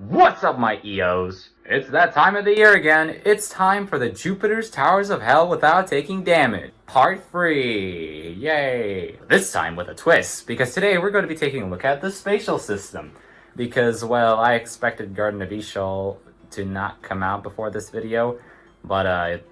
What's up, my EOs? It's that time of the year again. It's time for the Jupiter's Towers of Hell Without Taking Damage, Part 3. Yay! This time with a twist, because today we're going to be taking a look at the Spatial System. Because, well, I expected Garden of 𝗬𝗀 to not come out before this video, but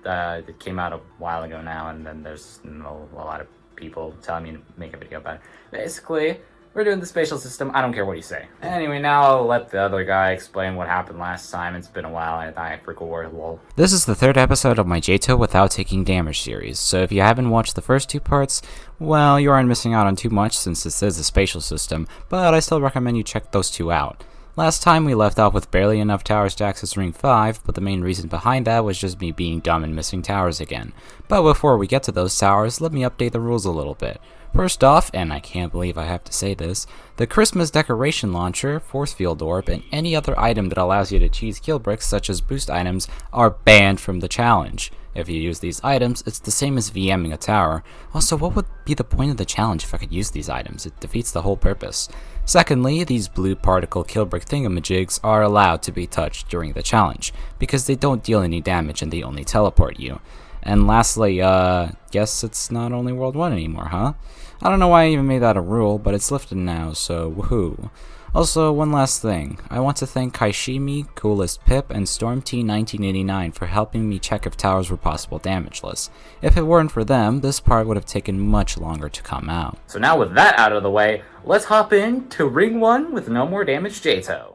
it came out a while ago now, and then there's a lot of people telling me to make a video about it. Basically, we're doing the Spatial System. I don't care what you say. Anyway, now I'll let the other guy explain what happened last time. It's been a while, and I forgot lol. This is the third episode of my 𝗬𝗀 Without Taking Damage series, so if you haven't watched the first two parts, well, you aren't missing out on too much since this is a Spatial System, but I still recommend you check those two out. Last time we left off with barely enough towers to access Ring 5, but the main reason behind that was just me being dumb and missing towers again. But before we get to those towers, let me update the rules a little bit. First off, and I can't believe I have to say this, the Christmas decoration launcher, force field orb, and any other item that allows you to cheese kill bricks such as boost items are banned from the challenge. If you use these items, it's the same as VMing a tower. Also, what would be the point of the challenge if I could use these items? It defeats the whole purpose. Secondly, these blue particle kill brick thingamajigs are allowed to be touched during the challenge, because they don't deal any damage and they only teleport you. And lastly, guess it's not only World 1 anymore, huh? I don't know why I even made that a rule, but it's lifted now, so woohoo. Also, one last thing. I want to thank kaishimi, coolestpip, and 𝗬𝗏1989 for helping me check if towers were possible damageless. If it weren't for them, this part would have taken much longer to come out. So now with that out of the way, let's hop in to Ring 1 with no more damage 𝗬𝗀.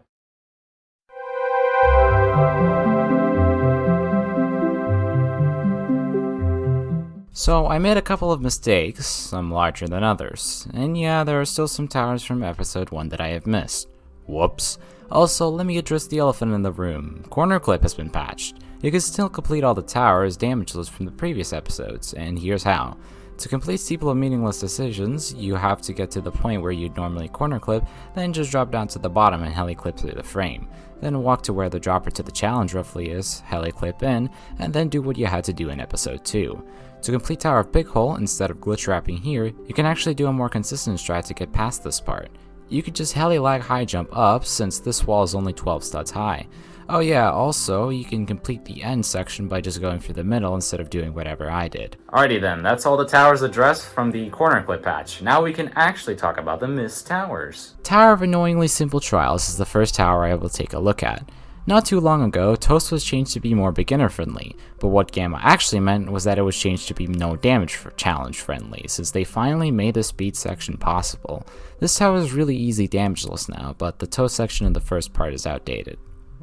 So I made a couple of mistakes, some larger than others, and yeah, there are still some towers from episode 1 that I have missed. Whoops. Also, let me address the elephant in the room. Corner clip has been patched. You can still complete all the towers damageless from the previous episodes, and here's how. To complete Steeple of Meaningless Decisions, you have to get to the point where you'd normally corner clip, then just drop down to the bottom and heli clip through the frame. Then walk to where the dropper to the challenge roughly is, heli clip in, and then do what you had to do in episode 2. To complete Tower of Big Hole, instead of glitch wrapping here, you can actually do a more consistent strat to get past this part. You could just heli lag high jump up, since this wall is only 12 studs high. Oh yeah, also, you can complete the end section by just going through the middle instead of doing whatever I did. Alrighty then, that's all the towers addressed from the corner clip patch. Now we can actually talk about the missed towers. Tower of Annoyingly Simple Trials is the first tower I will take a look at. Not too long ago, 𝗏 was changed to be more beginner friendly, but what 𝗬𝗏 actually meant was that it was changed to be no damage for challenge friendly, since they finally made the speed section possible. This tower is really easy damageless now, but the 𝗏 section in the first part is outdated.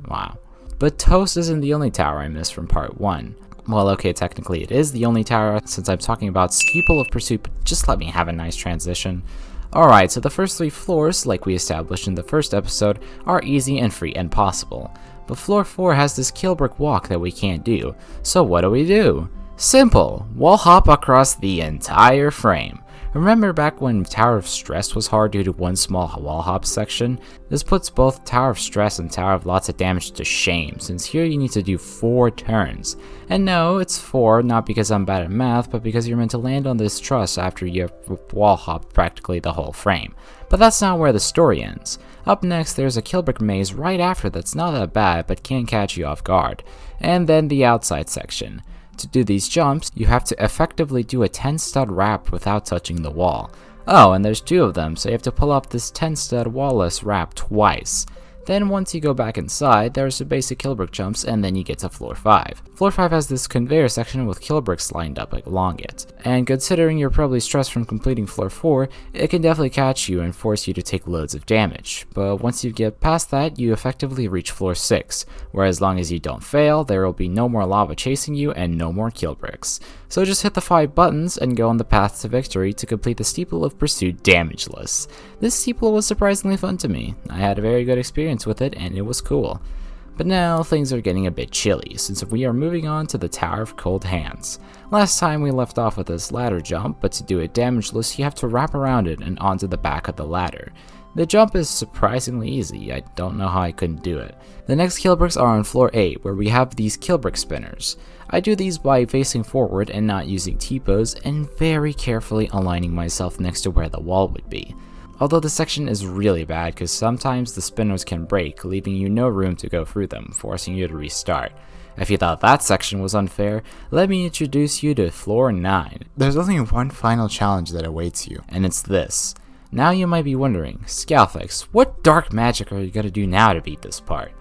Wow. But 𝗏 isn't the only tower I missed from part 1. Well, okay, technically it is the only tower since I'm talking about Steeple of Pursuit, but just let me have a nice transition. Alright, so the first 3 floors, like we established in the first episode, are easy and free and possible. But floor 4 has this kill brick walk that we can't do. So what do? Simple! Wall hop across the entire frame. Remember back when Tower of Stress was hard due to one small wall hop section? This puts both Tower of Stress and Tower of Lots of Damage to shame, since here you need to do 4 turns. And no, it's 4, not because I'm bad at math, but because you're meant to land on this truss after you wall hop practically the whole frame. But that's not where the story ends. Up next, there's a kill brick maze right after that's not that bad, but can catch you off guard. And then the outside section. To do these jumps, you have to effectively do a 10 stud wrap without touching the wall. Oh, and there's 2 of them, so you have to pull up this 10 stud wall-less wrap twice. Then once you go back inside, there's the basic kill brick jumps, and then you get to floor 5. Floor 5 has this conveyor section with kill bricks lined up along it. And considering you're probably stressed from completing floor 4, it can definitely catch you and force you to take loads of damage. But once you get past that, you effectively reach floor 6, where as long as you don't fail, there will be no more lava chasing you and no more kill bricks. So just hit the 5 buttons and go on the path to victory to complete the Steeple of Pursuit damageless. This steeple was surprisingly fun to me. I had a very good experience with it and it was cool. But now things are getting a bit chilly, since we are moving on to the Tower of Cold Hands. Last time we left off with this ladder jump, but to do it damageless you have to wrap around it and onto the back of the ladder. The jump is surprisingly easy, I don't know how I couldn't do it. The next kill bricks are on floor 8, where we have these kill brick spinners. I do these by facing forward and not using T-pose, and very carefully aligning myself next to where the wall would be. Although this section is really bad because sometimes the spinners can break, leaving you no room to go through them, forcing you to restart. If you thought that section was unfair, let me introduce you to floor 9. There's only one final challenge that awaits you, and it's this. Now you might be wondering, Scouthex, what dark magic are you gonna do now to beat this part?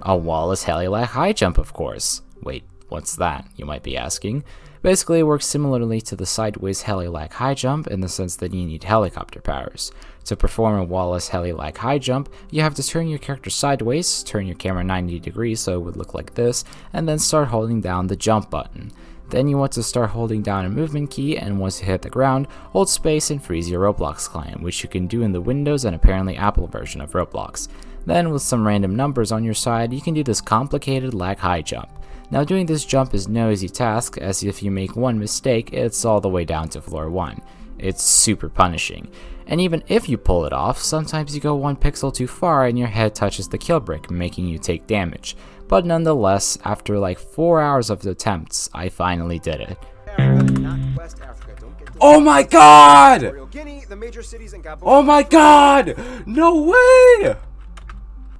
A 𝗬𝗨 𝗨𝘀𝗀𝗃 high jump, of course. Wait, what's that, you might be asking? Basically, it works similarly to the sideways 𝗨𝗨𝗃 high jump in the sense that you need helicopter powers. To perform a 𝗬𝗨 𝗨𝗨𝗃 high jump, you have to turn your character sideways, turn your camera 90 degrees so it would look like this, and then start holding down the jump button. Then you want to start holding down a movement key, and once you hit the ground, hold space and freeze your Roblox client, which you can do in the Windows and apparently Apple version of Roblox. Then with some random numbers on your side, you can do this complicated lag high jump. Now doing this jump is no easy task, as if you make one mistake, it's all the way down to floor 1. It's super punishing. And even if you pull it off, sometimes you go 1 pixel too far and your head touches the kill brick, making you take damage. But nonetheless, after like 4 hours of attempts, I finally did it. Oh my god! Oh my god! No way!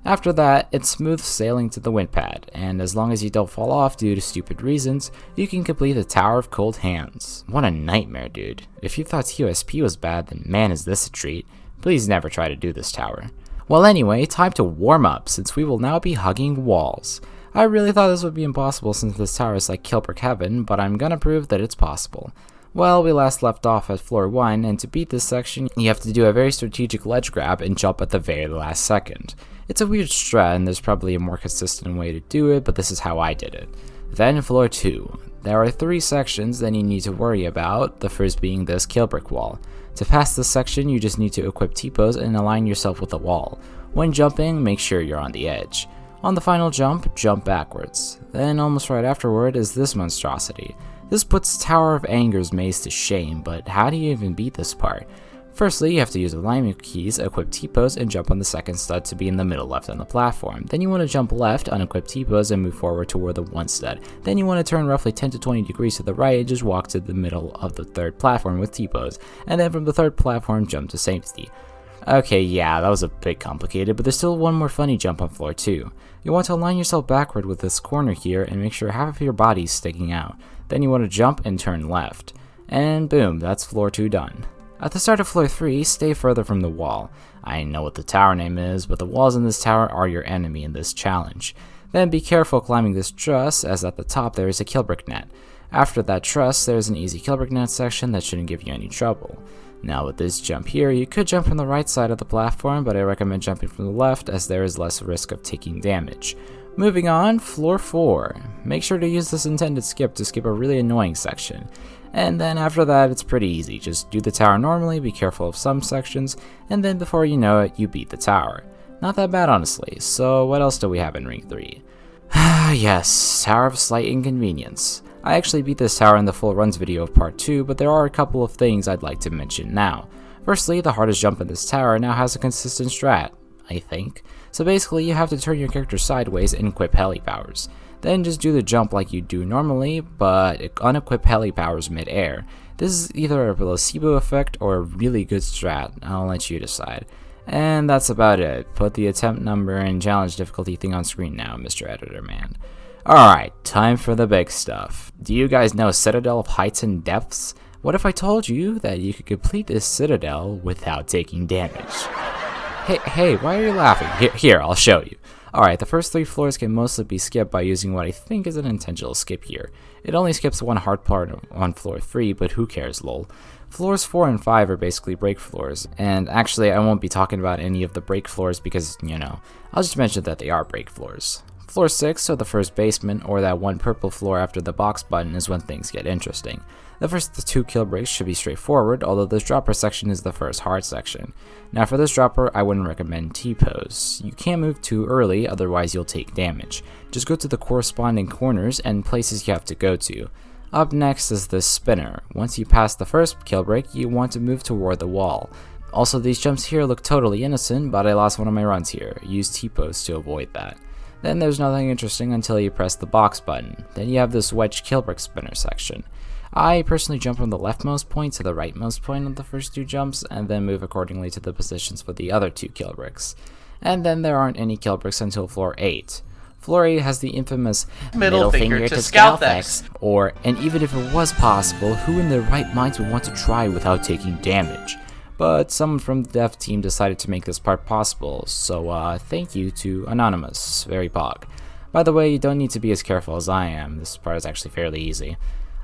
After that, it's smooth sailing to the wind pad, and as long as you don't fall off due to stupid reasons, you can complete the Tower of Cold Hands. What a nightmare, dude. If you thought TOSP was bad, then man is this a treat. Please never try to do this tower. Well anyway, time to warm up, since we will now be hugging walls. I really thought this would be impossible since this tower is like 𝗀𝗺𝗀𝗀𝗃 heaven, but I'm gonna prove that it's possible. Well, we last left off at floor 1, and to beat this section, you have to do a very strategic ledge grab and jump at the very last second. It's a weird strat, and there's probably a more consistent way to do it, but this is how I did it. Then floor 2. There are 3 sections that you need to worry about, the first being this kill brick wall. To pass this section, you just need to equip T-pose and align yourself with the wall. When jumping, make sure you're on the edge. On the final jump, jump backwards. Then almost right afterward is this monstrosity. This puts Tower of Anger's maze to shame, but how do you even beat this part? Firstly, you have to use alignment keys, equip T-pose, and jump on the second stud to be in the middle left on the platform. Then you want to jump left, unequip T-pose, and move forward toward the 1 stud. Then you want to turn roughly 10 to 20 degrees to the right and just walk to the middle of the 3rd platform with T-pose. And then from the 3rd platform, jump to safety. Okay, yeah, that was a bit complicated, but there's still one more funny jump on floor 2. You want to align yourself backward with this corner here and make sure half of your body is sticking out. Then you want to jump and turn left. And boom, that's floor 2 done. At the start of floor 3, stay further from the wall. I know what the tower name is, but the walls in this tower are your enemy in this challenge. Then be careful climbing this truss, as at the top there is a kill brick net. After that truss, there is an easy kill brick net section that shouldn't give you any trouble. Now with this jump here, you could jump from the right side of the platform, but I recommend jumping from the left as there is less risk of taking damage. Moving on, floor 4. Make sure to use this intended skip to skip a really annoying section. And then after that, it's pretty easy. Just do the tower normally, be careful of some sections, and then before you know it, you beat the tower. Not that bad, honestly. So what else do we have in Ring 3? Yes, Tower of Slight Inconvenience. I actually beat this tower in the full runs video of part 2, but there are a couple of things I'd like to mention now. Firstly, the hardest jump in this tower now has a consistent strat, I think. So basically, you have to turn your character sideways and equip heli powers. Then just do the jump like you do normally, but unequip heli powers mid-air. This is either a placebo effect or a really good strat, I'll let you decide. And that's about it. Put the attempt number and challenge difficulty thing on screen now, Mr. Editor Man. Alright, time for the big stuff. Do you guys know Citadel of Heights and Depths? What if I told you that you could complete this citadel without taking damage? Hey, why are you laughing? Here, I'll show you. Alright, the first 3 floors can mostly be skipped by using what I think is an intentional skip here. It only skips one hard part on floor 3, but who cares, lol. Floors 4 and 5 are basically break floors, and actually I won't be talking about any of the break floors because, you know, I'll just mention that they are break floors. Floor 6, or the first basement, or that one purple floor after the box button, is when things get interesting. The first 2 kill breaks should be straightforward, although this dropper section is the first hard section. Now for this dropper, I wouldn't recommend T-pose. You can't move too early, otherwise you'll take damage. Just go to the corresponding corners and places you have to go to. Up next is this spinner. Once you pass the first kill break, you want to move toward the wall. Also, these jumps here look totally innocent, but I lost one of my runs here. Use T-pose to avoid that. Then there's nothing interesting until you press the box button. Then you have this wedge kill brick spinner section. I personally jump from the leftmost point to the rightmost point on the first 2 jumps, and then move accordingly to the positions for the other 2 kill bricks. And then there aren't any kill bricks until floor 8. Floor 8 has the infamous middle finger to Scouthex, and even if it was possible, who in their right minds would want to try without taking damage? But someone from the dev team decided to make this part possible, so thank you to Anonymous, very pog. By the way, you don't need to be as careful as I am, this part is actually fairly easy.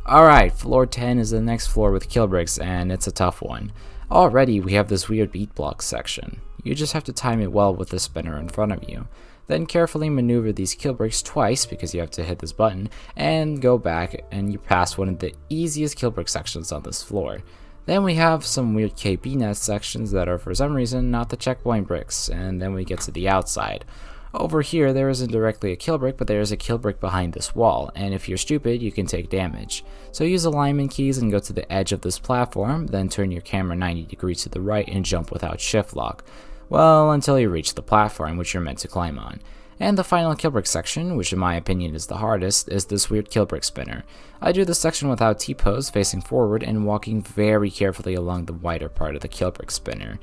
Alright, floor 10 is the next floor with kill bricks, and it's a tough one. Already we have this weird beat block section. You just have to time it well with the spinner in front of you. Then carefully maneuver these kill bricks twice, because you have to hit this button, and go back and you pass one of the easiest kill brick sections on this floor. Then we have some weird KB net sections that are for some reason not the checkpoint bricks, and then we get to the outside. Over here there isn't directly a kill brick, but there is a kill brick behind this wall, and if you're stupid you can take damage. So use alignment keys and go to the edge of this platform, then turn your camera 90 degrees to the right and jump without shift lock. Well, until you reach the platform which you're meant to climb on. And the final kill brick section, which in my opinion is the hardest, is this weird kill brick spinner. I do this section without T-pose, facing forward and walking very carefully along the wider part of the kill brick spinner.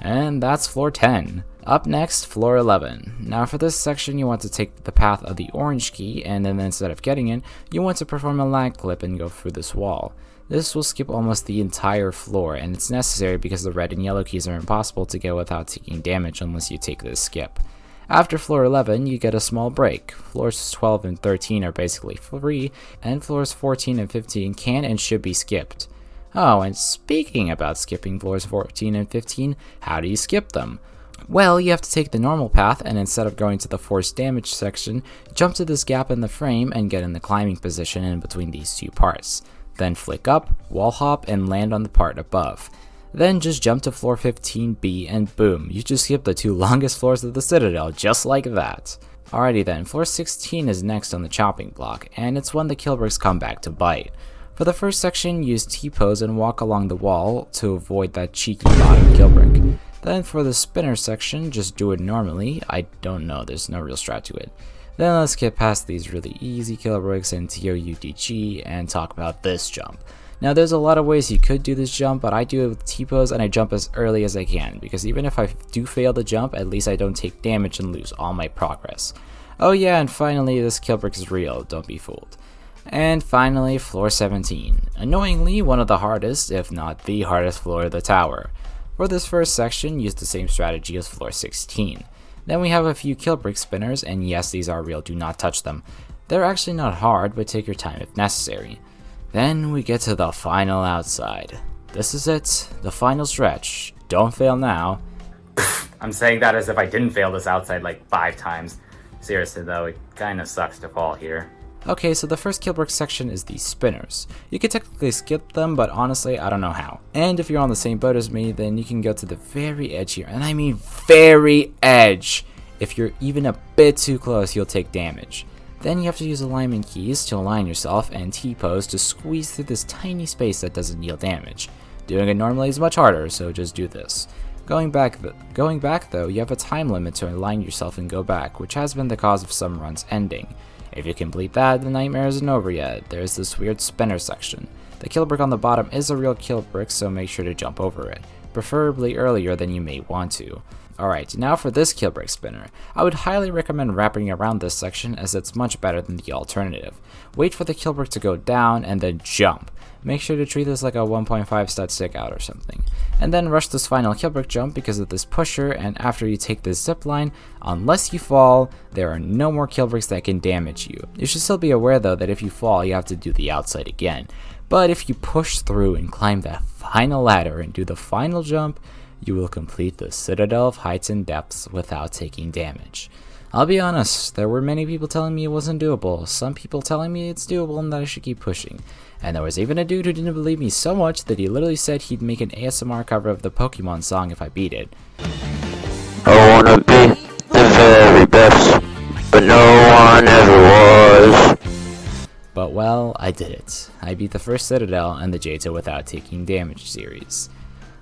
And that's floor 10. Up next, floor 11. Now for this section you want to take the path of the orange key, and then instead of getting in, you want to perform a lag clip and go through this wall. This will skip almost the entire floor, and it's necessary because the red and yellow keys are impossible to get without taking damage unless you take this skip. After floor 11, you get a small break. Floors 12 and 13 are basically free, and floors 14 and 15 can and should be skipped. Oh, and speaking about skipping floors 14 and 15, how do you skip them? Well, you have to take the normal path, and instead of going to the forced damage section, jump to this gap in the frame and get in the climbing position in between these 2 parts. Then flick up, wall hop, and land on the part above. Then just jump to floor 15B and boom, you just skip the 2 longest floors of the Citadel just like that. Alrighty then, floor 16 is next on the chopping block, and it's when the kill bricks come back to bite. For the first section, use T-pose and walk along the wall to avoid that cheeky bottom kill brick. Then for the spinner section, just do it normally. I don't know, there's no real strat to it. Then let's get past these really easy kill bricks in 𝗬𝗎 and talk about this jump. Now there's a lot of ways you could do this jump, but I do it with T-pose and I jump as early as I can, because even if I do fail the jump, at least I don't take damage and lose all my progress. Oh yeah, and finally this kill brick is real, don't be fooled. And finally, floor 17. Annoyingly, one of the hardest, if not the hardest floor of the tower. For this first section, use the same strategy as floor 16. Then we have a few kill brick spinners, and yes, these are real, do not touch them. They're actually not hard, but take your time if necessary. Then we get to the final outside. This is it, the final stretch. Don't fail now. I'm saying that as if I didn't fail this outside like 5 times. Seriously though, it kinda sucks to fall here. Okay, so the first kill brick section is these spinners. You can technically skip them, but honestly, I don't know how. And if you're on the same boat as me, then you can go to the very edge here, and I mean very edge. If you're even a bit too close, you'll take damage. Then you have to use alignment keys to align yourself and T-pose to squeeze through this tiny space that doesn't deal damage. Doing it normally is much harder, so just do this. Going back though, you have a time limit to align yourself and go back, which has been the cause of some runs ending. If you complete that, the nightmare isn't over yet. There's this weird spinner section. The kill brick on the bottom is a real kill brick, so make sure to jump over it, preferably earlier than you may want to. Alright, now for this kill brick spinner. I would highly recommend wrapping around this section, as it's much better than the alternative. Wait for the kill brick to go down and then jump. Make sure to treat this like a 1.5 stat stick out or something. And then rush this final kill brick jump because of this pusher, and after you take this zip line, unless you fall, there are no more kill bricks that can damage you. You should still be aware though that if you fall, you have to do the outside again. But if you push through and climb that final ladder and do the final jump, you will complete the Citadel of Heights and Depths without taking damage. I'll be honest, there were many people telling me it wasn't doable, some people telling me it's doable and that I should keep pushing. And there was even a dude who didn't believe me so much that he literally said he'd make an ASMR cover of the Pokemon song if I beat it. I wanna be the very best, but no one ever was. But well, I did it. I beat the first Citadel and the 𝗬𝗎 without taking damage series.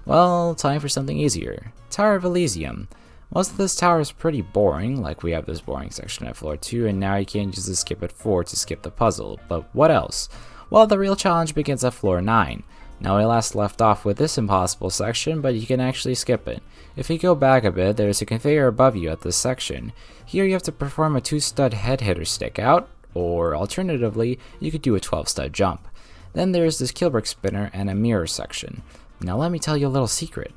Well, time for something easier. Tower of Elysium. Most of this tower is pretty boring, like we have this boring section at floor 2, and now you can't use the skip at 4 to skip the puzzle, but what else? Well, the real challenge begins at floor 9. Now we last left off with this impossible section, but you can actually skip it. If you go back a bit, there's a conveyor above you at this section. Here you have to perform a 2-stud head hitter stick out, or alternatively, you could do a 12-stud jump. Then there's this Kilbrick spinner and a mirror section. Now let me tell you a little secret.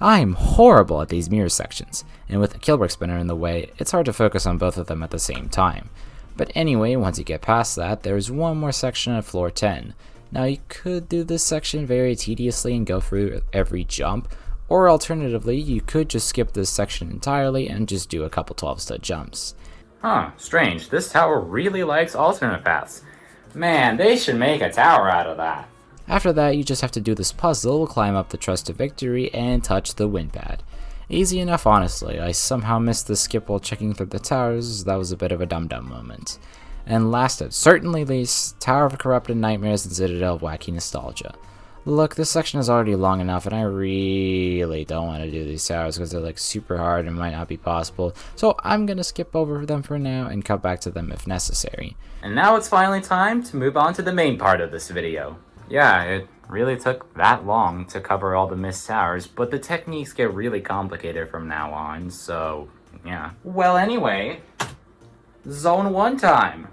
I'm horrible at these mirror sections, and with the Kilbrick spinner in the way, it's hard to focus on both of them at the same time. But anyway, once you get past that, there's one more section at floor 10. Now you could do this section very tediously and go through every jump, or alternatively, you could just skip this section entirely and just do a couple 12-stud jumps. Huh, strange. This tower really likes alternate paths. Man, they should make a tower out of that. After that, you just have to do this puzzle, climb up the Trust to Victory, and touch the win pad. Easy enough, honestly. I somehow missed the skip while checking through the towers. That was a bit of a dum-dum moment. And last but certainly least, Tower of Corrupted Nightmares and Citadel of Wacky Nostalgia. Look, this section is already long enough, and I really don't want to do these towers because they're like super hard and might not be possible. So I'm gonna skip over them for now and come back to them if necessary. And now it's finally time to move on to the main part of this video. Yeah, it really took that long to cover all the missed towers, but the techniques get really complicated from now on, so yeah. Well, anyway, Zone 1 time!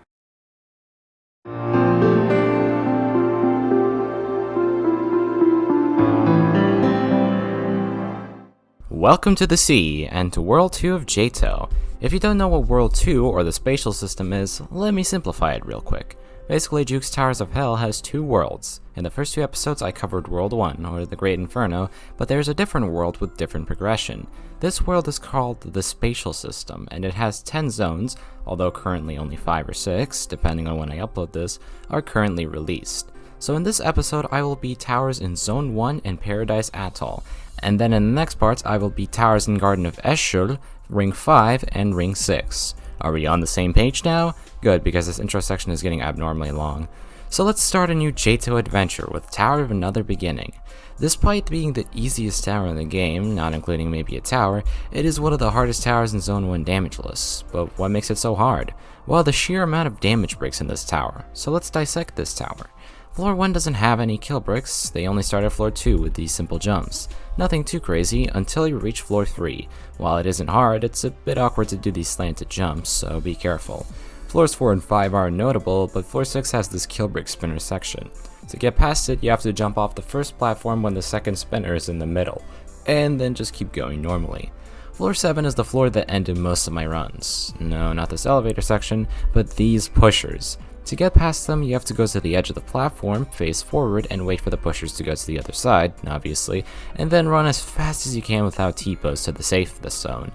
Welcome to the sea, and to World 2 of EToH. If you don't know what World 2 or the Spatial System is, let me simplify it real quick. Basically, Juke's Towers of Hell has 2 worlds. In the first 2 episodes I covered World 1, or the Great Inferno, but there's a different world with different progression. This world is called the Spatial System, and it has 10 zones, although currently only 5 or 6, depending on when I upload this, are currently released. So in this episode I will be towers in Zone 1 and Paradise Atoll, and then in the next parts I will be towers in Garden of Eshul, Ring 5, and Ring 6. Are we on the same page now? Good, because this intro section is getting abnormally long. So let's start a new EToH adventure with Tower of Another Beginning. Despite being the easiest tower in the game, not including maybe a tower, it is one of the hardest towers in Zone 1 damage lists. But what makes it so hard? Well, the sheer amount of damage bricks in this tower. So let's dissect this tower. Floor 1 doesn't have any kill bricks, they only start at floor 2 with these simple jumps. Nothing too crazy until you reach floor 3. While it isn't hard, it's a bit awkward to do these slanted jumps, so be careful. Floors 4 and 5 are notable, but floor 6 has this kill brick spinner section. To get past it, you have to jump off the first platform when the second spinner is in the middle, and then just keep going normally. Floor 7 is the floor that ended most of my runs. No, not this elevator section, but these pushers. To get past them, you have to go to the edge of the platform, face forward, and wait for the pushers to go to the other side, obviously, and then run as fast as you can without T-pose to the safest zone.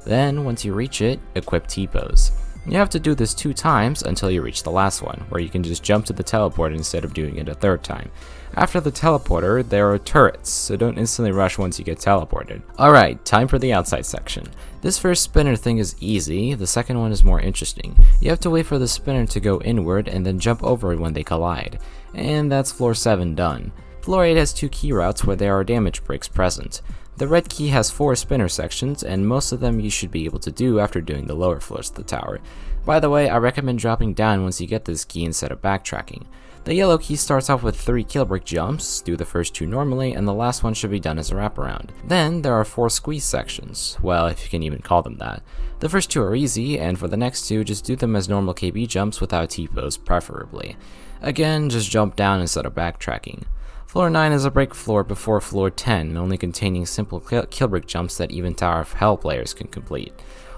Then, once you reach it, equip T-pose. You have to do this 2 times until you reach the last one, where you can just jump to the teleporter instead of doing it a 3rd time. After the teleporter, there are turrets, so don't instantly rush once you get teleported. Alright, time for the outside section. This first spinner thing is easy, the second one is more interesting. You have to wait for the spinner to go inward and then jump over it when they collide. And that's floor 7 done. Floor 8 has 2 key routes where there are damage bricks present. The red key has 4 spinner sections, and most of them you should be able to do after doing the lower floors of the tower. By the way, I recommend dropping down once you get this key instead of backtracking. The yellow key starts off with 3 kill brick jumps, do the first 2 normally, and the last one should be done as a wraparound. Then there are 4 squeeze sections, well, if you can even call them that. The first 2 are easy, and for the next 2, just do them as normal KB jumps without T-pose preferably. Again, just jump down instead of backtracking. Floor 9 is a break floor before floor 10, only containing simple kill brick jumps that even Tower of Hell players can complete.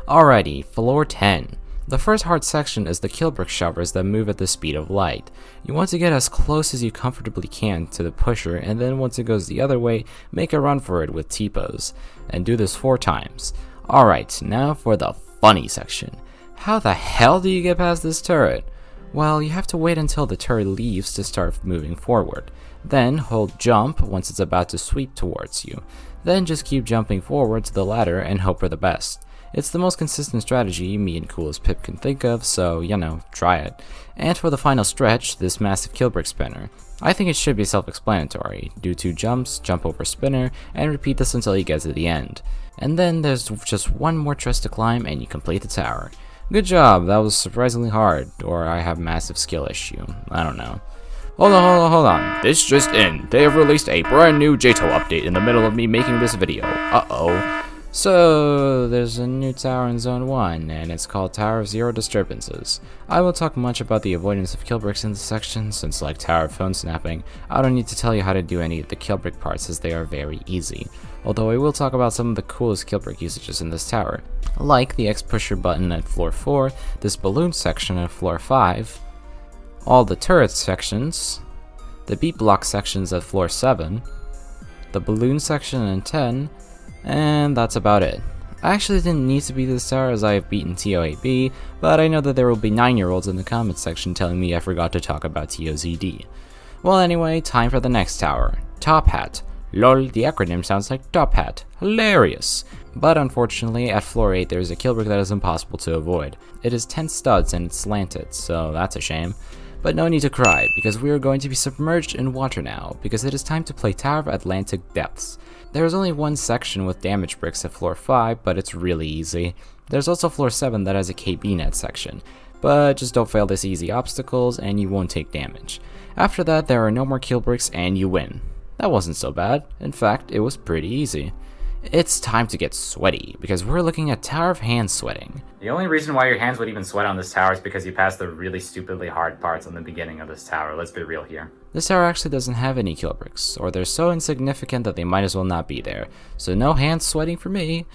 Alrighty, floor 10. The first hard section is the kill brick shovers that move at the speed of light. You want to get as close as you comfortably can to the pusher, and then once it goes the other way, make a run for it with T-pose, and do this 4 times. Alright, now for the funny section. How the hell do you get past this turret? Well, you have to wait until the turret leaves to start moving forward. Then hold jump once it's about to sweep towards you. Then just keep jumping forward to the ladder and hope for the best. It's the most consistent strategy me and coolestpip can think of, so, try it. And for the final stretch, this massive kill brick spinner. I think it should be self-explanatory. Do 2 jumps, jump over spinner, and repeat this until you get to the end. And then there's just 1 more trust to climb and you complete the tower. Good job, that was surprisingly hard, or I have a massive skill issue, I don't know. Hold on. This just in. They have released a brand new 𝗦𝗀𝗃 update in the middle of me making this video. Uh-oh. So, there's a new tower in Zone 1, and it's called Tower of Zero Disturbances. I will talk much about the avoidance of kill bricks in this section, since like Tower of Phone Snapping, I don't need to tell you how to do any of the kill brick parts as they are very easy. Although I will talk about some of the coolest kill brick usages in this tower, like the X pusher button at floor 4, this balloon section at floor 5, all the turret sections, the beat block sections at floor 7, the balloon section in 10, and that's about it. I actually didn't need to beat this tower as I have beaten 𝗬𝗎𝗃, but I know that there will be 9-year-olds in the comments section telling me I forgot to talk about 𝗬𝗎𝗃. Well anyway, time for the next tower. Top Hat. Lol, the acronym sounds like Top Hat. Hilarious! But unfortunately, at floor 8 there is a kill brick that is impossible to avoid. It is 10 studs and it's slanted, so that's a shame. But no need to cry, because we are going to be submerged in water now, because it is time to play Tower of Atlantic Depths. There is only one section with damage bricks at floor 5, but it's really easy. There's also floor 7 that has a KB net section, but just don't fail this easy obstacles and you won't take damage. After that, there are no more kill bricks and you win. That wasn't so bad. In fact, it was pretty easy. It's time to get sweaty, because we're looking at Tower of Hand Sweating. The only reason why your hands would even sweat on this tower is because you passed the really stupidly hard parts on the beginning of this tower. Let's be real here. This tower actually doesn't have any kill bricks, or they're so insignificant that they might as well not be there. So no hand sweating for me.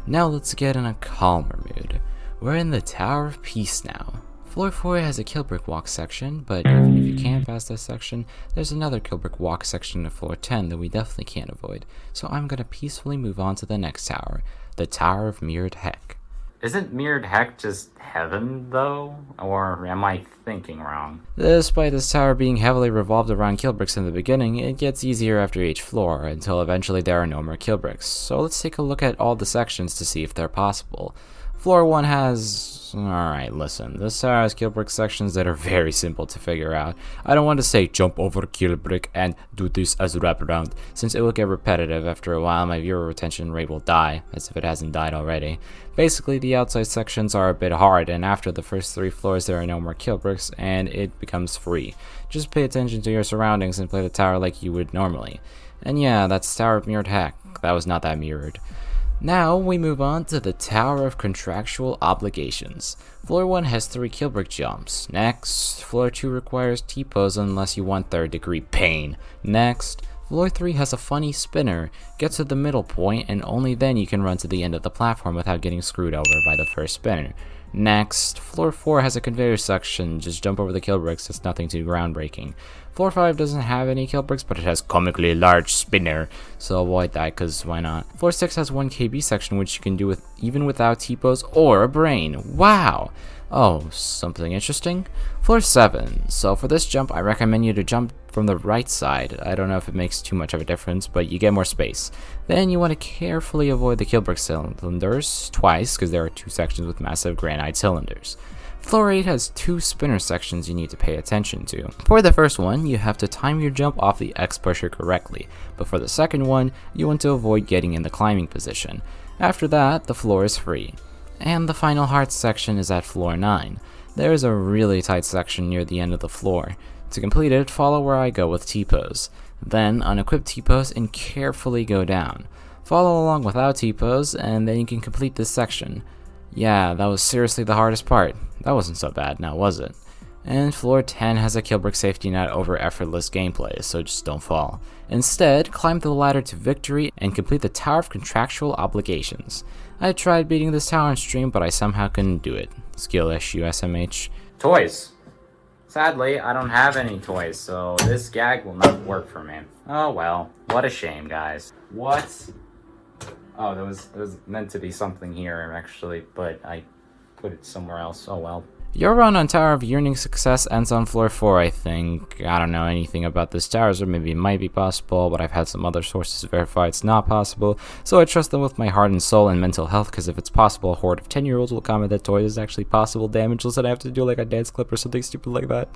Now let's get in a calmer mood. We're in the Tower of Peace now. Floor 4 has a kill brick walk section, but even if you can't pass this section, there's another kill brick walk section at floor 10 that we definitely can't avoid. So I'm gonna peacefully move on to the next tower, the Tower of Mirrored Heck. Isn't Mirrored Heck just heaven, though? Or am I thinking wrong? Despite this tower being heavily revolved around kill bricks in the beginning, it gets easier after each floor, until eventually there are no more kill bricks. So let's take a look at all the sections to see if they're possible. Floor 1 has... Alright, listen, this tower has kill brick sections that are very simple to figure out. I don't want to say jump over kill brick and do this as a wraparound, since it will get repetitive after a while. My viewer retention rate will die, as if it hasn't died already. Basically, the outside sections are a bit hard, and after the first 3 floors there are no more kill bricks, and it becomes free. Just pay attention to your surroundings and play the tower like you would normally. And yeah, that's Tower of Mirrored Heck. That was not that mirrored. Now we move on to the Tower of Contractual Obligations. Floor 1 has 3 kill brick jumps. Next, floor 2 requires T-pose unless you want 3rd degree pain. Next, floor 3 has a funny spinner. Get to the middle point and only then you can run to the end of the platform without getting screwed over by the first spinner. Next, floor 4 has a conveyor section. Just jump over the kill bricks, it's nothing too groundbreaking. Floor 5 doesn't have any kill bricks, but it has comically large spinner, so avoid that, cause why not. Floor 6 has one KB section, which you can do with even without T-pose or a brain. Wow! Oh, something interesting? Floor 7. So for this jump, I recommend you to jump from the right side. I don't know if it makes too much of a difference, but you get more space. Then you want to carefully avoid the kill brick cylinders twice, because there are 2 sections with massive granite cylinders. Floor 8 has 2 spinner sections you need to pay attention to. For the first one, you have to time your jump off the X pusher correctly, but for the second one, you want to avoid getting in the climbing position. After that, the floor is free. And the final heart section is at floor 9. There is a really tight section near the end of the floor. To complete it, follow where I go with T-pose. Then unequip T-pose and carefully go down. Follow along without T-pose and then you can complete this section. Yeah, that was seriously the hardest part. That wasn't so bad now, was it? And floor 10 has a kill brick safety net over effortless gameplay, so just don't fall. Instead, climb the ladder to victory and complete the Tower of Contractual Obligations. I tried beating this tower on stream, but I somehow couldn't do it. Skill issue, SMH. Toys. Sadly, I don't have any toys, so this gag will not work for me. Oh well, what a shame, guys. What? Oh, there was meant to be something here, actually, but I put it somewhere else. Oh well. Your run on Tower of Yearning Success ends on floor 4, I think. I don't know anything about this tower, or maybe it might be possible, but I've had some other sources verify it's not possible, so I trust them with my heart and soul and mental health, because if it's possible, a horde of 10-year-olds will comment that toy is actually possible damageless and I have to do like a dance clip or something stupid like that.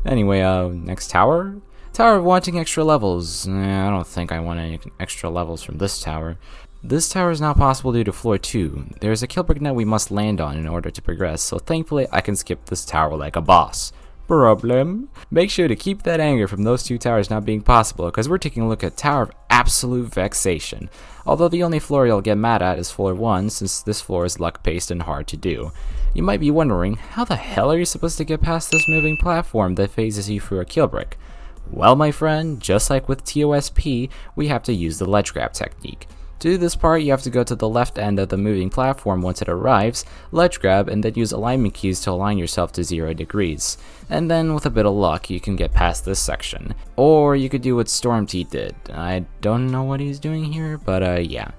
Anyway, next tower? Tower of Wanting Extra Levels. I don't think I want any extra levels from this tower. This tower is not possible due to floor 2. There is a kill brick net we must land on in order to progress, so thankfully I can skip this tower like a boss. Problem? Make sure to keep that anger from those two towers not being possible, because we're taking a look at Tower of Absolute Vexation. Although the only floor you'll get mad at is floor 1, since this floor is luck-based and hard to do. You might be wondering, how the hell are you supposed to get past this moving platform that phases you through a kill brick? Well, my friend, just like with TOSP, we have to use the ledge grab technique. To do this part, you have to go to the left end of the moving platform once it arrives, ledge grab, and then use alignment keys to align yourself to 0 degrees. And then, with a bit of luck, you can get past this section. Or you could do what StormT did. I don't know what he's doing here, but yeah.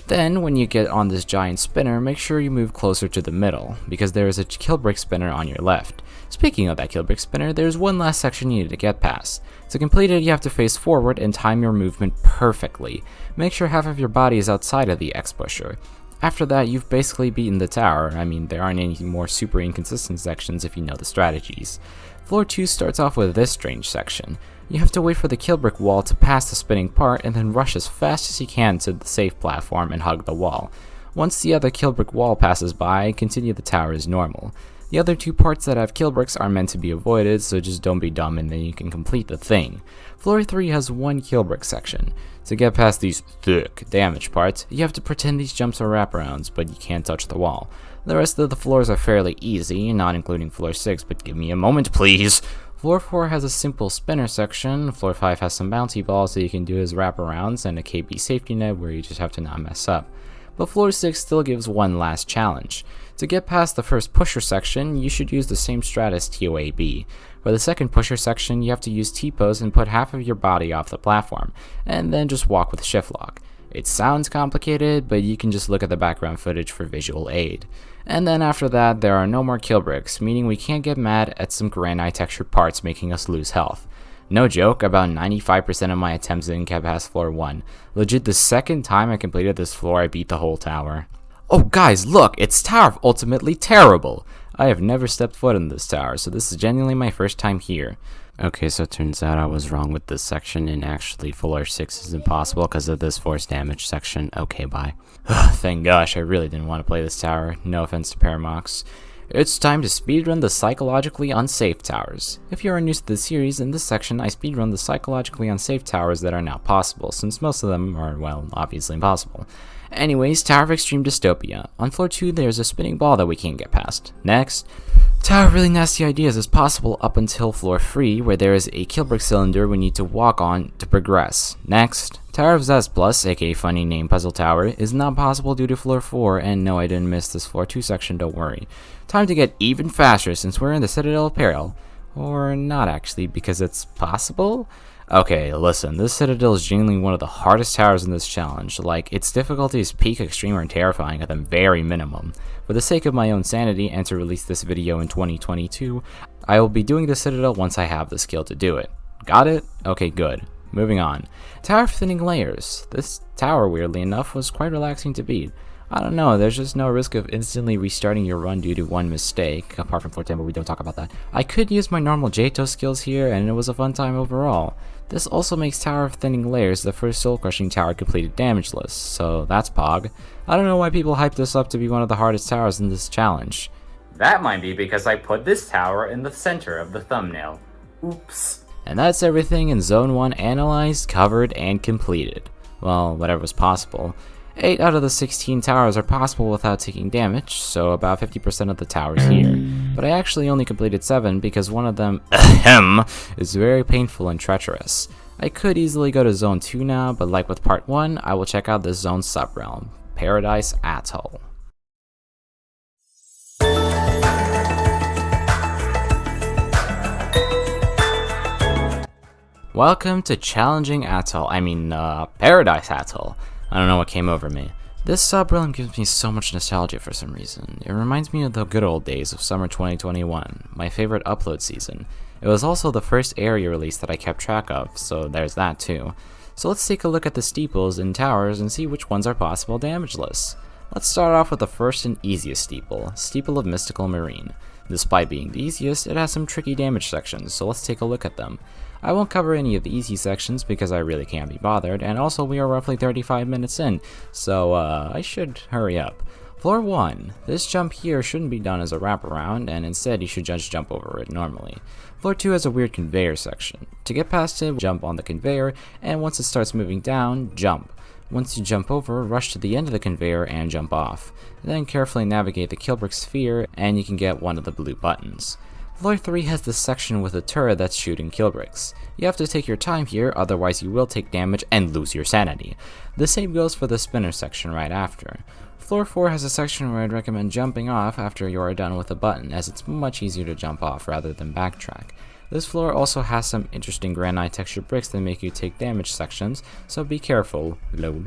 Then, when you get on this giant spinner, make sure you move closer to the middle, because there is a kill brick spinner on your left. Speaking of that kill brick spinner, there's one last section you need to get past. To complete it, you have to face forward and time your movement perfectly. Make sure half of your body is outside of the X pusher. After that, you've basically beaten the tower. I mean, there aren't any more super inconsistent sections if you know the strategies. Floor 2 starts off with this strange section. You have to wait for the kill brick wall to pass the spinning part and then rush as fast as you can to the safe platform and hug the wall. Once the other kill brick wall passes by, continue the tower as normal. The other two parts that have kill bricks are meant to be avoided, so just don't be dumb and then you can complete the thing. Floor 3 has one kill brick section. To get past these thick damage parts, you have to pretend these jumps are wraparounds, but you can't touch the wall. The rest of the floors are fairly easy, not including floor 6, but give me a moment please. Floor 4 has a simple spinner section, floor 5 has some bouncy balls that you can do as wraparounds, and a KB safety net where you just have to not mess up. But floor 6 still gives one last challenge. To get past the first pusher section, you should use the same strat as TOAB. For the second pusher section, you have to use T-pose and put half of your body off the platform, and then just walk with shift lock. It sounds complicated, but you can just look at the background footage for visual aid. And then after that, there are no more kill bricks, meaning we can't get mad at some granite textured parts making us lose health. No joke, about 95% of my attempts didn't get past floor 1. Legit, the second time I completed this floor, I beat the whole tower. Oh guys, look, it's Tower of Ultimately Terrible! I have never stepped foot in this tower, so this is genuinely my first time here. Okay, so it turns out I was wrong with this section, and actually floor 6 is impossible because of this force damage section. Okay, bye. Thank gosh, I really didn't want to play this tower. No offense to Paramox. It's time to speedrun the psychologically unsafe towers. If you are new to the series, in this section I speedrun the psychologically unsafe towers that are now possible, since most of them are, well, obviously impossible. Anyways, Tower of Extreme Dystopia. On floor 2 there's a spinning ball that we can't get past. Next, Tower of Really Nasty Ideas is possible up until floor 3, where there is a kill brick cylinder we need to walk on to progress. Next, Tower of 𝗧+, aka funny name Puzzle Tower, is not possible due to floor 4, and no, I didn't miss this floor 2 section, don't worry. Time to get even faster since we're in the Citadel of Peril. Or not actually, because it's possible? Okay, listen, this Citadel is genuinely one of the hardest towers in this challenge. Like, its difficulty is peak, extreme, or terrifying at the very minimum. For the sake of my own sanity and to release this video in 2022, I will be doing the Citadel once I have the skill to do it. Got it? Okay, good. Moving on. Tower of Thinning Layers. This tower, weirdly enough, was quite relaxing to beat. I don't know, there's just no risk of instantly restarting your run due to one mistake, apart from floor 10, but we don't talk about that. I could use my normal EToH skills here, and it was a fun time overall. This also makes Tower of Thinning Layers the first soul-crushing tower completed damageless, so that's pog. I don't know why people hype this up to be one of the hardest towers in this challenge. That might be because I put this tower in the center of the thumbnail. Oops. And that's everything in Zone 1 analyzed, covered, and completed. Well, whatever was possible. 8 out of the 16 towers are possible without taking damage, so about 50% of the towers here. But I actually only completed 7 because one of them, is very painful and treacherous. I could easily go to Zone 2 now, but like with Part 1, I will check out this zone's subrealm, Paradise Atoll. Welcome to Challenging Atoll, Paradise Atoll. I don't know what came over me. This subrealm gives me so much nostalgia for some reason. It reminds me of the good old days of summer 2021, my favorite upload season. It was also the first area release that I kept track of, so there's that too. So let's take a look at the steeples and towers and see which ones are possible damageless. Let's start off with the first and easiest steeple, Steeple of Mystical Marine. Despite being the easiest, it has some tricky damage sections, so let's take a look at them. I won't cover any of the easy sections because I really can't be bothered, and also we are roughly 35 minutes in, so I should hurry up. Floor 1. This jump here shouldn't be done as a wraparound, and instead you should just jump over it normally. Floor 2 has a weird conveyor section. To get past it, jump on the conveyor, and once it starts moving down, jump. Once you jump over, rush to the end of the conveyor and jump off. Then carefully navigate the Killbrick sphere, and you can get one of the blue buttons. Floor 3 has this section with a turret that's shooting Killbricks. You have to take your time here, otherwise you will take damage and lose your sanity. The same goes for the spinner section right after. Floor 4 has a section where I'd recommend jumping off after you are done with the button, as it's much easier to jump off rather than backtrack. This floor also has some interesting granite texture bricks that make you take damage sections, so be careful, lol.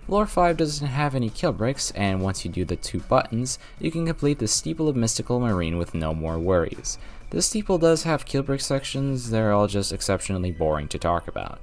Floor 5 doesn't have any kill bricks, and once you do the 2 buttons, you can complete the Steeple of Mystical Marine with no more worries. This steeple does have kill brick sections, they're all just exceptionally boring to talk about.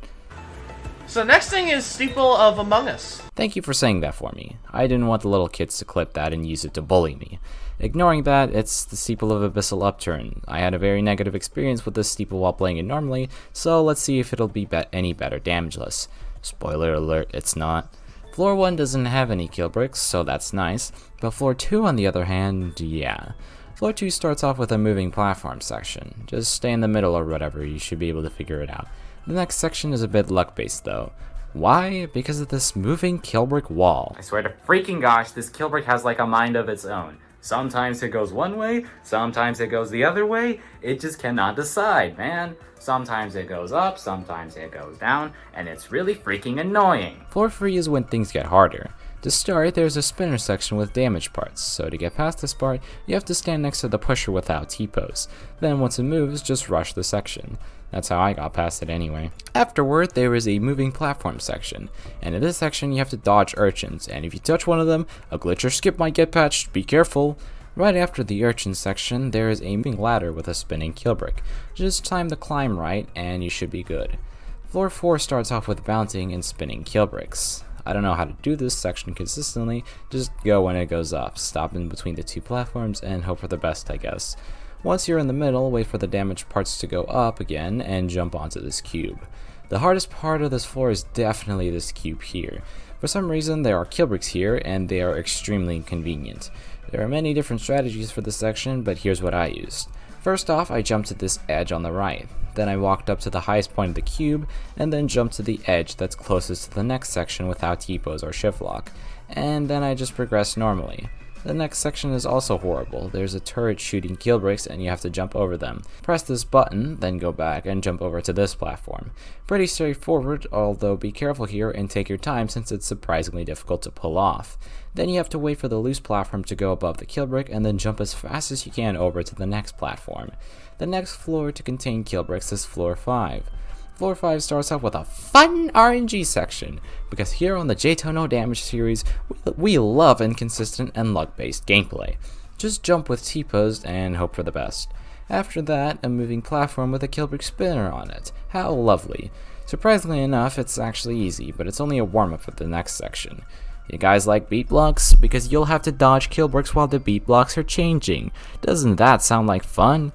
So next thing is Steeple of Among Us. Thank you for saying that for me. I didn't want the little kids to clip that and use it to bully me. Ignoring that, it's the Steeple of Abyssal 𝗦�ឍ. I had a very negative experience with this steeple while playing it normally, so let's see if it'll be any better damageless. Spoiler alert, it's not. Floor 1 doesn't have any kill bricks, so that's nice, but Floor 2 on the other hand, yeah. Floor 2 starts off with a moving platform section. Just stay in the middle or whatever, you should be able to figure it out. The next section is a bit luck-based though. Why? Because of this moving Killbrick wall. I swear to freaking gosh, this Killbrick has like a mind of its own. Sometimes it goes one way, sometimes it goes the other way. It just cannot decide, man. Sometimes it goes up, sometimes it goes down, and it's really freaking annoying. Floor 3 is when things get harder. To start, there's a spinner section with damage parts, so to get past this part, you have to stand next to the pusher without T-pose. Then once it moves, just rush the section. That's how I got past it anyway. Afterward, there is a moving platform section, and in this section you have to dodge urchins, and if you touch one of them, a glitch or skip might get patched, be careful. Right after the urchin section, there is a moving ladder with a spinning killbrick. Just time the climb right, and you should be good. Floor 4 starts off with bouncing and spinning killbricks. I don't know how to do this section consistently, just go when it goes up, stop in between the 2 platforms, and hope for the best, I guess. Once you're in the middle, wait for the damaged parts to go up again, and jump onto this cube. The hardest part of this floor is definitely this cube here. For some reason, there are killbricks here, and they are extremely inconvenient. There are many different strategies for this section, but here's what I used. First off, I jumped to this edge on the right. Then I walked up to the highest point of the cube, and then jumped to the edge that's closest to the next section without T-pose or shift lock. And then I just progressed normally. The next section is also horrible. There's a turret shooting killbricks and you have to jump over them. Press this button, then go back and jump over to this platform. Pretty straightforward, although be careful here and take your time since it's surprisingly difficult to pull off. Then you have to wait for the loose platform to go above the killbrick and then jump as fast as you can over to the next platform. The next floor to contain killbricks is Floor 5. Floor 5 starts off with a fun RNG section, because here on the 𝗬𝗃 No Damage series, we love inconsistent and luck-based gameplay. Just jump with T-posed and hope for the best. After that, a moving platform with a killbrick spinner on it. How lovely. Surprisingly enough, it's actually easy, but it's only a warm-up for the next section. You guys like beat blocks? Because you'll have to dodge killbricks while the beat blocks are changing. Doesn't that sound like fun?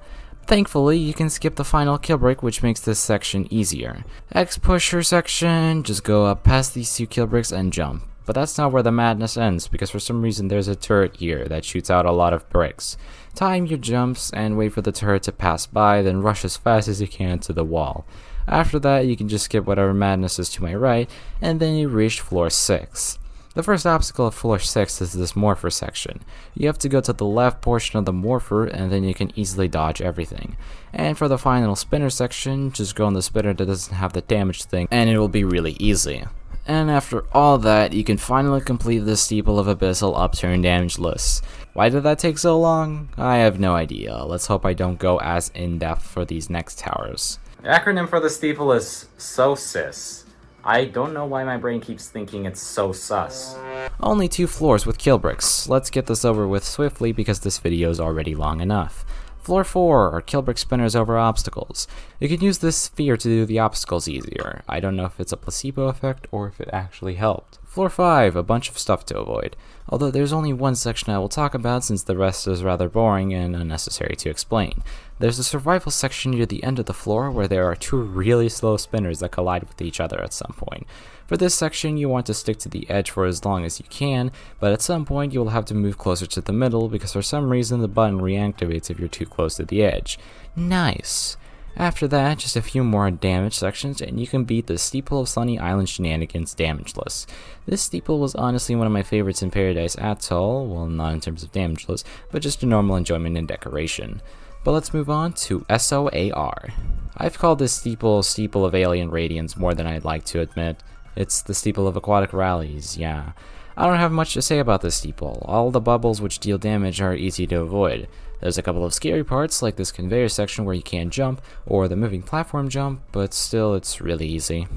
Thankfully, you can skip the final killbrick, which makes this section easier. X-pusher section, just go up past these 2 killbricks and jump. But that's not where the madness ends, because for some reason there's a turret here that shoots out a lot of bricks. Time your jumps and wait for the turret to pass by, then rush as fast as you can to the wall. After that, you can just skip whatever madness is to my right, and then you reach Floor 6. The first obstacle of Floor 6 is this morpher section. You have to go to the left portion of the morpher and then you can easily dodge everything. And for the final spinner section, just go on the spinner that doesn't have the damage thing and it will be really easy. And after all that, you can finally complete the Steeple of Abyssal 𝗦𝗋𝗆 damageless. Why did that take so long? I have no idea. Let's hope I don't go as in-depth for these next towers. The acronym for the steeple is SOSIS. I don't know why my brain keeps thinking it's so sus. Only 2 floors with killbricks. Let's get this over with swiftly because this video is already long enough. Floor 4 are killbrick spinners over obstacles. You can use this sphere to do the obstacles easier. I don't know if it's a placebo effect or if it actually helped. Floor 5, a bunch of stuff to avoid. Although there's only one section I will talk about since the rest is rather boring and unnecessary to explain. There's a survival section near the end of the floor where there are two really slow spinners that collide with each other at some point. For this section, you want to stick to the edge for as long as you can, but at some point you will have to move closer to the middle because for some reason the button reactivates if you're too close to the edge. Nice! After that, just a few more damage sections, and you can beat the Steeple of Sunny Island shenanigans damageless. This steeple was honestly one of my favorites in Paradise Atoll, well, not in terms of damageless, but just a normal enjoyment and decoration. But let's move on to SOAR. I've called this steeple of Alien Radiance more than I'd like to admit. It's the Steeple of Aquatic Rallies, yeah. I don't have much to say about this steeple. All the bubbles which deal damage are easy to avoid. There's a couple of scary parts like this conveyor section where you can't jump, or the moving platform jump, but still it's really easy.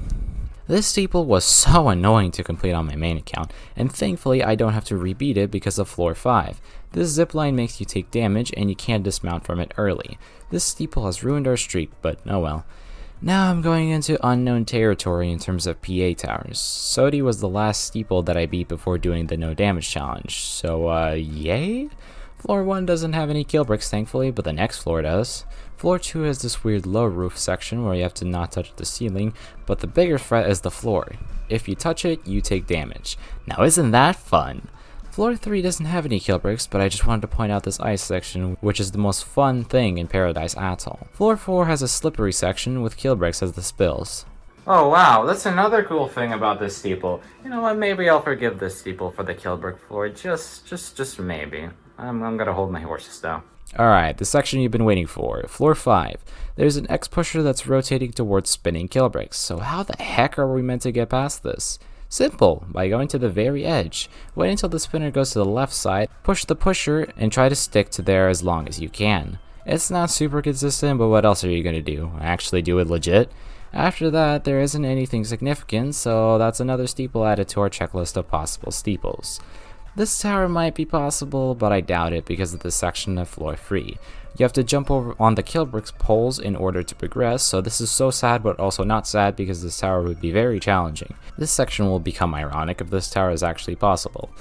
This steeple was so annoying to complete on my main account, and thankfully I don't have to rebeat it because of floor 5. This zipline makes you take damage and you can't dismount from it early. This steeple has ruined our streak, but oh well. Now I'm going into unknown territory in terms of PA towers. 𝗬𝗎 was the last steeple that I beat before doing the no damage challenge, so yay? Floor 1 doesn't have any kill bricks thankfully, but the next floor does. Floor 2 has this weird low roof section where you have to not touch the ceiling, but the bigger threat is the floor. If you touch it, you take damage. Now isn't that fun? Floor 3 doesn't have any kill bricks, but I just wanted to point out this ice section, which is the most fun thing in Paradise Atoll. Floor 4 has a slippery section with kill bricks as the spills. Oh wow, that's another cool thing about this steeple. You know what, maybe I'll forgive this steeple for the kill brick floor, just maybe. I'm gonna hold my horses though. Alright, the section you've been waiting for. Floor 5. There's an X pusher that's rotating towards spinning kill bricks, so how the heck are we meant to get past this? Simple, by going to the very edge. Wait until the spinner goes to the left side, push the pusher, and try to stick to there as long as you can. It's not super consistent, but what else are you gonna do? Actually do it legit? After that, there isn't anything significant, so that's another steeple added to our checklist of possible steeples. This tower might be possible, but I doubt it because of the section of floor 3. You have to jump over on the kill bricks poles in order to progress, so this is so sad but also not sad because this tower would be very challenging. This section will become ironic if this tower is actually possible.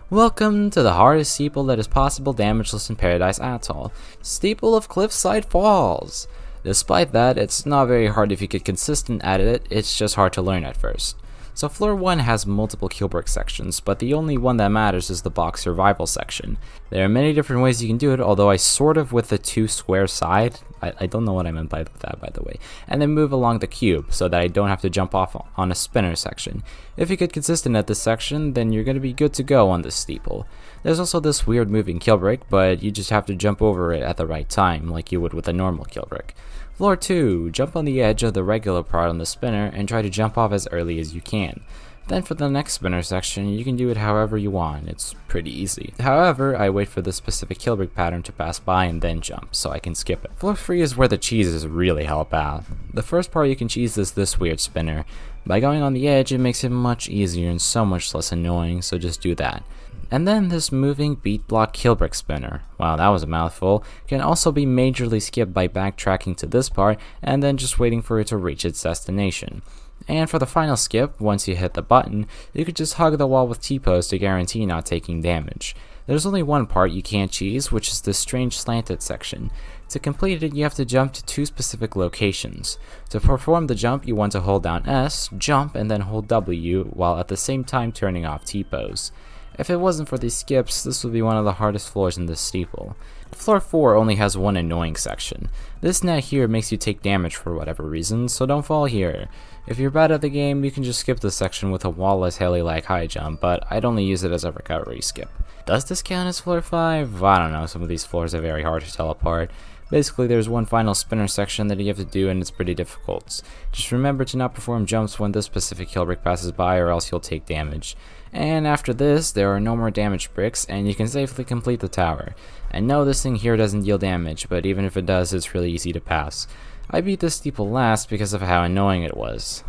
Welcome to the hardest steeple that is possible damageless in Paradise Atoll, Steeple of Cliffside Falls. Despite that, it's not very hard if you get consistent at it, it's just hard to learn at first. So floor 1 has multiple kill brick sections, but the only one that matters is the box survival section. There are many different ways you can do it, although I sort of with the 2 square side, I don't know what I meant by that by the way, and then move along the cube so that I don't have to jump off on a spinner section. If you get consistent at this section, then you're going to be good to go on this steeple. There's also this weird moving kill brick, but you just have to jump over it at the right time, like you would with a normal kill brick. Floor 2, jump on the edge of the regular part on the spinner and try to jump off as early as you can. Then for the next spinner section, you can do it however you want, it's pretty easy. However, I wait for the specific kill brick pattern to pass by and then jump, so I can skip it. Floor 3 is where the cheeses really help out. The first part you can cheese is this weird spinner. By going on the edge, it makes it much easier and so much less annoying, so just do that. And then this moving beat block kill brick spinner, wow that was a mouthful, can also be majorly skipped by backtracking to this part and then just waiting for it to reach its destination. And for the final skip, once you hit the button, you could just hug the wall with T-pose to guarantee not taking damage. There's only one part you can't cheese, which is this strange slanted section. To complete it, you have to jump to 2 specific locations. To perform the jump, you want to hold down S, jump, and then hold W, while at the same time turning off T-pose. If it wasn't for these skips, this would be one of the hardest floors in this steeple. Floor 4 only has one annoying section. This net here makes you take damage for whatever reason, so don't fall here. If you're bad at the game, you can just skip this section with a wall-less heli-like high jump, but I'd only use it as a recovery skip. Does this count as floor 5? I don't know, some of these floors are very hard to tell apart. Basically, there's one final spinner section that you have to do and it's pretty difficult. Just remember to not perform jumps when this specific kill brick passes by or else you'll take damage. And after this, there are no more damage bricks and you can safely complete the tower. And no, this thing here doesn't deal damage, but even if it does, it's really easy to pass. I beat this steeple last because of how annoying it was.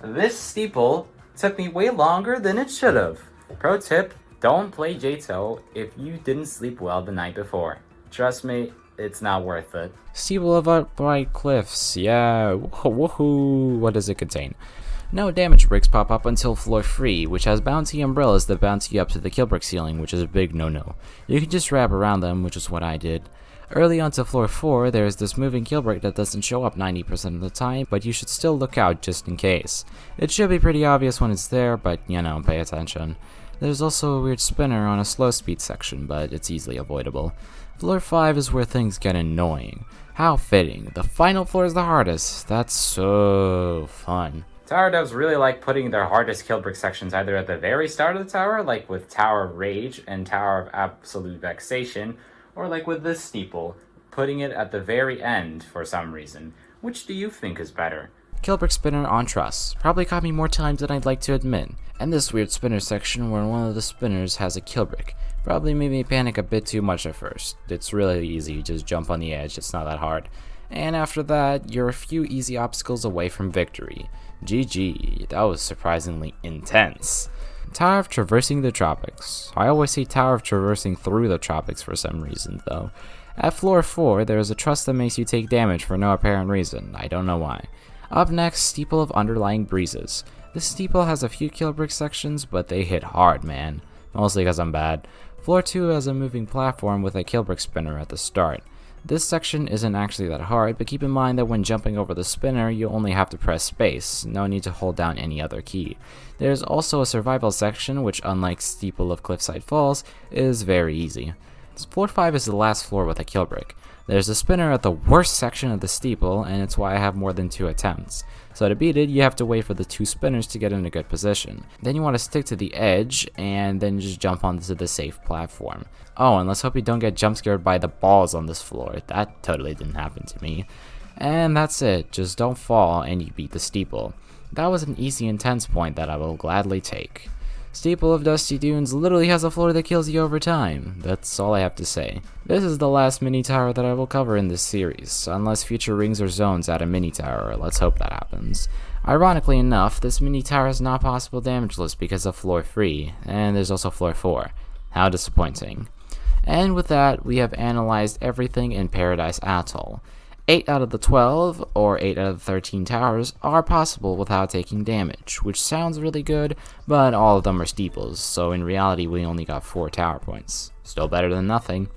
This steeple took me way longer than it should have. Pro tip, don't play EToH if you didn't sleep well the night before. Trust me, it's not worth it. Steeple of Upright Cliffs, yeah, woohoo, what does it contain? No damage bricks pop up until floor 3, which has bouncy umbrellas that bounce you up to the kill brick ceiling, which is a big no-no. You can just wrap around them, which is what I did. Early onto floor 4, there is this moving kill brick that doesn't show up 90% of the time, but you should still look out just in case. It should be pretty obvious when it's there, but you know, pay attention. There's also a weird spinner on a slow speed section, but it's easily avoidable. Floor 5 is where things get annoying. How fitting. The final floor is the hardest. That's so fun. Tower devs really like putting their hardest kill brick sections either at the very start of the tower, like with Tower of Rage and Tower of Absolute Vexation, or like with this steeple, putting it at the very end for some reason. Which do you think is better? Killbrick spinner on truss. Probably caught me more times than I'd like to admit. And this weird spinner section where one of the spinners has a killbrick. Probably made me panic a bit too much at first. It's really easy, just jump on the edge, it's not that hard. And after that, you're a few easy obstacles away from victory. GG, that was surprisingly intense. Tower of Traversing the Tropics. I always say Tower of Traversing through the Tropics for some reason though. At floor 4, there is a truss that makes you take damage for no apparent reason, I don't know why. Up next, Steeple of Underlying Breezes. This steeple has a few kill brick sections, but they hit hard, man. Mostly because I'm bad. Floor 2 has a moving platform with a kill brick spinner at the start. This section isn't actually that hard, but keep in mind that when jumping over the spinner, you only have to press space, no need to hold down any other key. There's also a survival section, which unlike Steeple of Cliffside Falls, is very easy. Floor 5 is the last floor with a kill brick. There's a spinner at the worst section of the steeple, and it's why I have more than 2 attempts. So to beat it, you have to wait for the 2 spinners to get in a good position. Then you want to stick to the edge, and then just jump onto the safe platform. Oh, and let's hope you don't get jump scared by the balls on this floor. That totally didn't happen to me. And that's it, just don't fall and you beat the steeple. That was an easy intense point that I will gladly take. Steeple of Dusty Dunes literally has a floor that kills you over time. That's all I have to say. This is the last mini tower that I will cover in this series, unless future rings or zones add a mini tower. Let's hope that happens. Ironically enough, this mini tower is not possible damageless because of floor 3, and there's also floor 4. How disappointing. And with that, we have analyzed everything in Paradise Atoll. 8 out of the 12, or 8 out of the 13 towers, are possible without taking damage, which sounds really good, but all of them are steeples, so in reality we only got 4 tower points. Still better than nothing.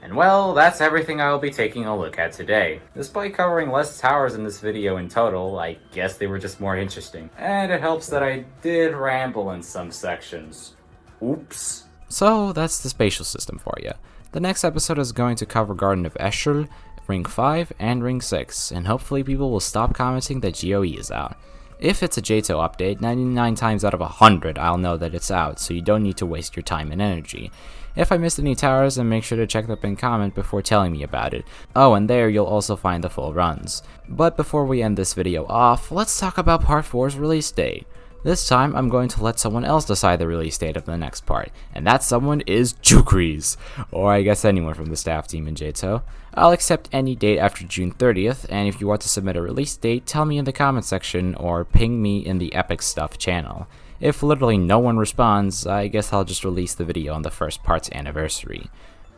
And well, that's everything I will be taking a look at today. Despite covering less towers in this video in total, I guess they were just more interesting. And it helps that I did ramble in some sections. Oops. So that's the spatial system for you. The next episode is going to cover Garden of Eshel, Ring 5, and Ring 6, and hopefully people will stop commenting that GOE is out. If it's a 𝗬𝗀 update, 99 times out of 100 I'll know that it's out, so you don't need to waste your time and energy. If I missed any towers, then make sure to check the pinned comment before telling me about it. Oh, and there you'll also find the full runs. But before we end this video off, let's talk about Part 4's release date. This time, I'm going to let someone else decide the release date of the next part, and that someone is 𝗬𝗏𝗏𝗏𝗏𝗏, or I guess anyone from the staff team in 𝗬𝗀. I'll accept any date after June 30th, and if you want to submit a release date, tell me in the comment section or ping me in the Epic Stuff channel. If literally no one responds, I guess I'll just release the video on the first part's anniversary.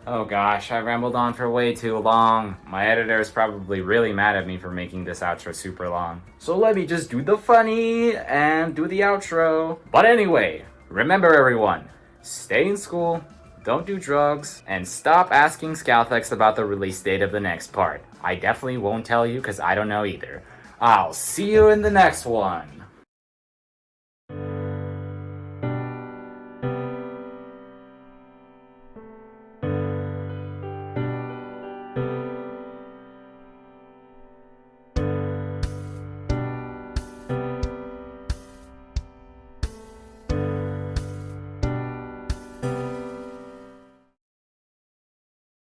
Oh gosh, I rambled on for way too long. My editor is probably really mad at me for making this outro super long. So let me just do the funny and do the outro. But anyway, remember everyone, stay in school, don't do drugs, and stop asking Scouthex about the release date of the next part. I definitely won't tell you because I don't know either. I'll see you in the next one.